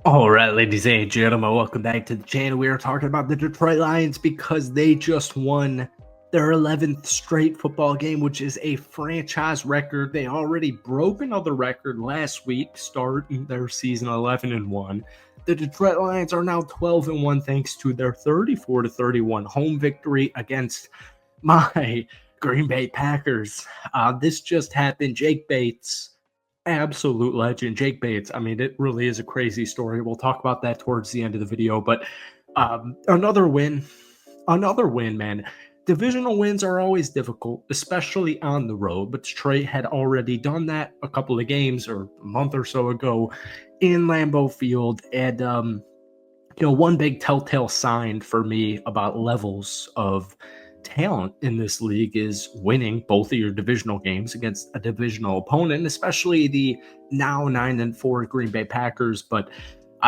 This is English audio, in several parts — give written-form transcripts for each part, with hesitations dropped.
All right, ladies and gentlemen, welcome back to the channel. We are talking about the Detroit Lions because they just won their 11th straight football game, which is a franchise record. They already broke another record last week, starting their season 11-1. The Detroit Lions are now 12-1 thanks to their 34-31 home victory against my Green Bay Packers. This just happened. Jake Bates, absolute legend. Jake Bates, I mean, it really is a crazy story. We'll talk about that towards the end of the video, but another win, man. Divisional wins are always difficult, especially on the road, but Detroit had already done that a couple of games or a month or so ago in Lambeau Field. And, one big telltale sign for me about levels of talent in this league is winning both of your divisional games against a divisional opponent, especially the now 9-4 Green Bay Packers. But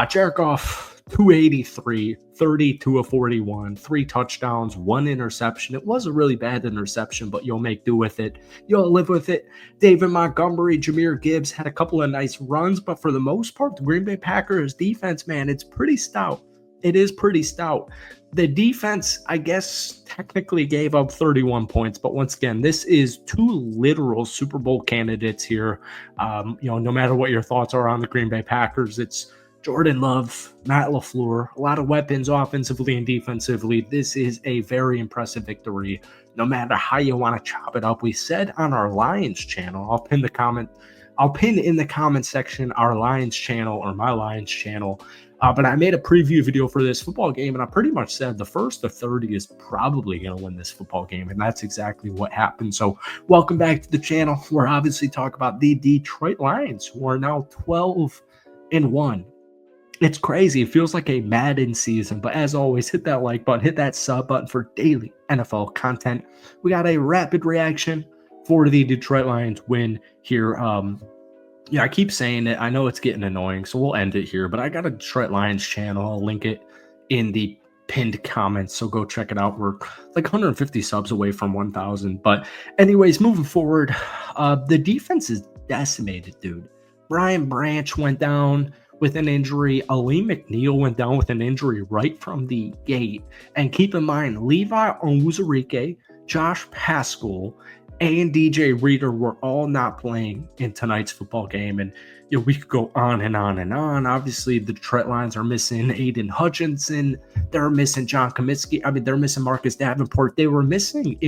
Jared Goff, 283, 32 of 41, 3 touchdowns, 1 interception. It was a really bad interception, but you'll make do with it. You'll live with it. David Montgomery, Jahmyr Gibbs had a couple of nice runs, but for the most part, the Green Bay Packers defense, man, it's pretty stout. It is pretty stout. The defense, I guess, technically gave up 31 points, but once again, this is 2 literal Super Bowl candidates here. No matter what your thoughts are on the Green Bay Packers, it's Jordan Love, Matt LaFleur, a lot of weapons offensively and defensively. This is a very impressive victory, no matter how you want to chop it up. We said on our Lions channel, I'll pin in the comment section our Lions channel or my Lions channel. But I made a preview video for this football game, and I pretty much said the first of 30 is probably going to win this football game, and that's exactly what happened. So welcome back to the channel. We're obviously talking about the Detroit Lions, who are now 12-1. It's crazy. It feels like a Madden season, but as always, hit that like button, hit that sub button for daily NFL content. We got a rapid reaction for the Detroit Lions win here. I keep saying it. I know it's getting annoying, so we'll end it here. But I got a Detroit Lions channel. I'll link it in the pinned comments, so go check it out. We're like 150 subs away from 1,000. But anyways, moving forward, the defense is decimated, dude. Brian Branch went down with an injury. Ali McNeil went down with an injury right from the gate. And keep in mind, Levi Onwuzurike, Josh Paschal, and DJ Reader were all not playing in tonight's football game. And we could go on and on and on. Obviously, the Detroit Lions are missing Aiden Hutchinson. They're missing John Comiskey. I mean, they're missing Marcus Davenport. They were missing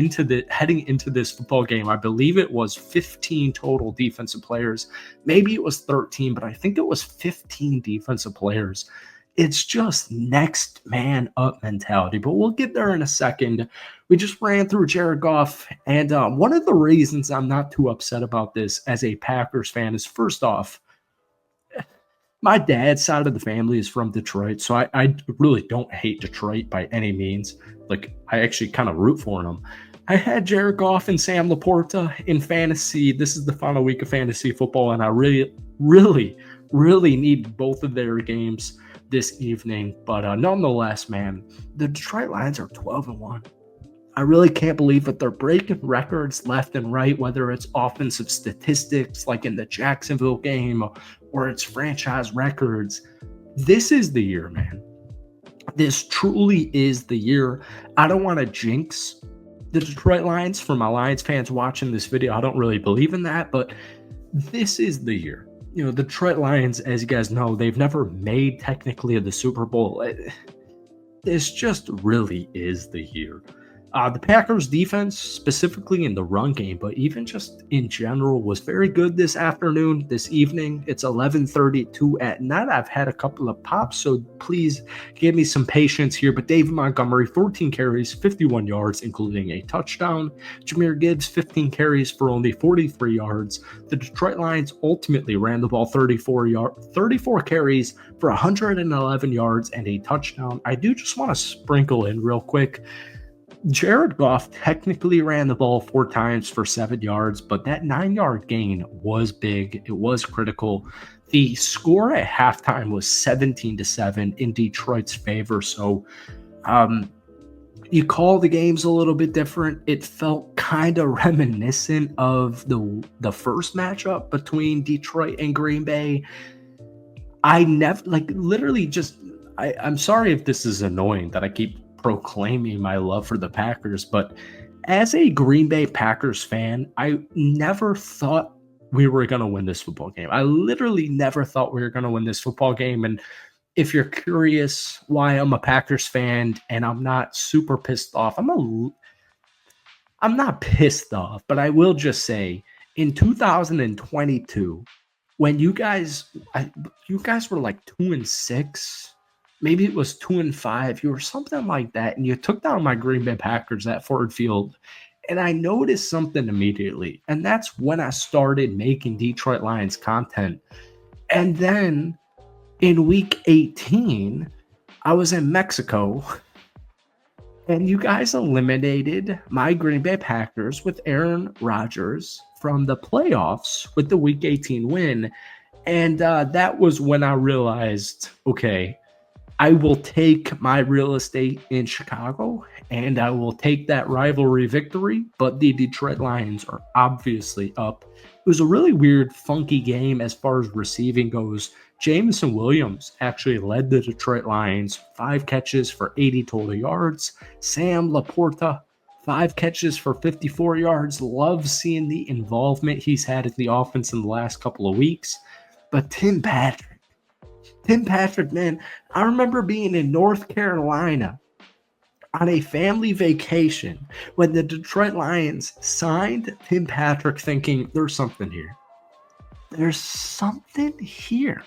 heading into this football game. I believe it was 15 total defensive players. Maybe it was 13, but I think it was 15 defensive players. It's just next man up mentality, but we'll get there in a second. We just ran through Jared Goff, and one of the reasons I'm not too upset about this as a Packers fan is, first off, my dad's side of the family is from Detroit, so I really don't hate Detroit by any means. Like, I actually kind of root for them. I had Jared Goff and Sam Laporta in fantasy. This is the final week of fantasy football, and I really, really, really need both of their games this evening. But nonetheless, man, the Detroit Lions are 12-1. I really can't believe that they're breaking records left and right, whether it's offensive statistics like in the Jacksonville game or it's franchise records. This is the year, man. This truly is the year. I don't want to jinx the Detroit Lions for my Lions fans watching this video. I don't really believe in that, but this is the year. The Detroit Lions, as you guys know, they've never made technically the Super Bowl. This just really is the year. The Packers defense, specifically in the run game, but even just in general, was very good this evening. It's 11:32 at night. I've had a couple of pops, so please give me some patience here. But David Montgomery, 14 carries, 51 yards, including a touchdown. Jahmyr Gibbs, 15 carries for only 43 yards. The Detroit Lions ultimately ran the ball 34 carries for 111 yards and a touchdown. I do just want to sprinkle in real quick, Jared Goff technically ran the ball 4 times for 7 yards, but that 9-yard gain was big. It was critical. The score at halftime was 17-7 in Detroit's favor. So you call the games a little bit different. It felt kind of reminiscent of the first matchup between Detroit and Green Bay. I never like literally just I'm sorry if this is annoying that I keep proclaiming my love for the Packers, but as a Green Bay Packers fan, I never thought we were going to win this football game. I literally never thought we were going to win this football game. And if you're curious why I'm a Packers fan and I'm not super pissed off, I'm not pissed off, but I will just say in 2022, when you guys were like 2-6, maybe it was 2-5, you were something like that, and you took down my Green Bay Packers at Ford Field. And I noticed something immediately, and that's when I started making Detroit Lions content. And then in week 18, I was in Mexico and you guys eliminated my Green Bay Packers with Aaron Rodgers from the playoffs with the Week 18 win. And that was when I realized, okay, I will take my real estate in Chicago and I will take that rivalry victory. But the Detroit Lions are obviously up. It was a really weird, funky game as far as receiving goes. Jameson Williams actually led the Detroit Lions, 5 catches for 80 total yards. Sam Laporta, 5 catches for 54 yards. Love seeing the involvement he's had in the offense in the last couple of weeks. But Tim Patrick, man, I remember being in North Carolina on a family vacation when the Detroit Lions signed Tim Patrick thinking there's something here. There's something here.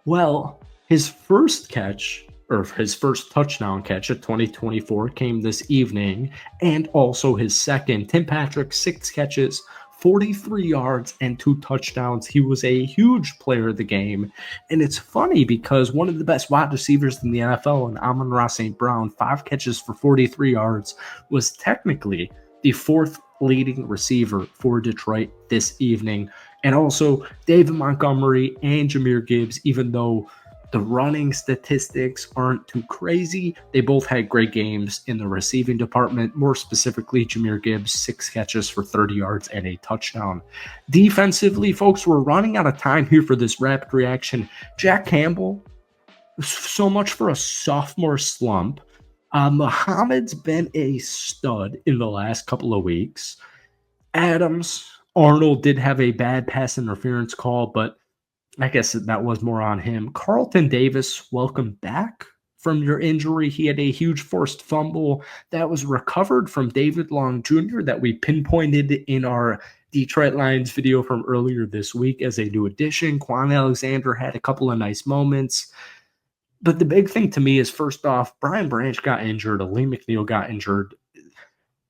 Well, his first catch or his first touchdown catch of 2024 came this evening, and also his second. Tim Patrick, 6 catches, 43 yards, and 2 touchdowns. He was a huge player of the game. And it's funny because one of the best wide receivers in the NFL, and Amon-Ra St. Brown, 5 catches for 43 yards, was technically the 4th leading receiver for Detroit this evening. And also David Montgomery and Jahmyr Gibbs, even though the running statistics aren't too crazy, they both had great games in the receiving department. More specifically, Jahmyr Gibbs, 6 catches for 30 yards and a touchdown. Defensively, folks, we're running out of time here for this rapid reaction. Jack Campbell, so much for a sophomore slump. Muhammad's been a stud in the last couple of weeks. Arnold did have a bad pass interference call, but I guess that was more on him. Carlton Davis, welcome back from your injury. He had a huge forced fumble that was recovered from David Long Jr. that we pinpointed in our Detroit Lions video from earlier this week as a new addition. Quan Alexander had a couple of nice moments. But the big thing to me is, first off, Brian Branch got injured. Aleem McNeil got injured.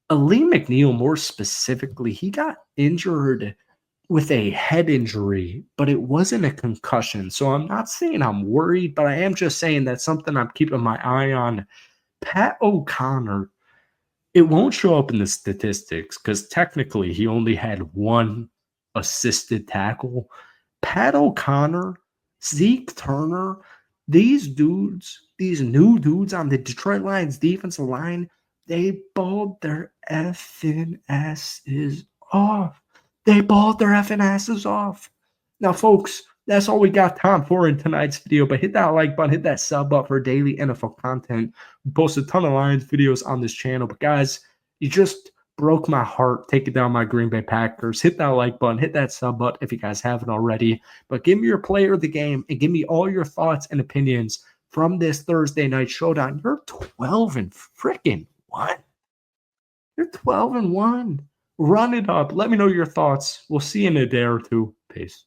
Aleem McNeil, more specifically, he got injured with a head injury, but it wasn't a concussion. So I'm not saying I'm worried, but I am just saying that's something I'm keeping my eye on. Pat O'Connor, it won't show up in the statistics because technically he only had 1 assisted tackle. Pat O'Connor, Zeke Turner, these new dudes on the Detroit Lions defensive line, they balled their effing asses off. They balled their effing asses off. Now, folks, that's all we got time for in tonight's video. But hit that like button, hit that sub button for daily NFL content. We post a ton of Lions videos on this channel. But guys, you just broke my heart taking down my Green Bay Packers. Hit that like button, hit that sub button if you guys haven't already. But give me your player of the game and give me all your thoughts and opinions from this Thursday night showdown. You're 12-1. You're 12-1. Run it up. Let me know your thoughts. We'll see you in a day or two. Peace.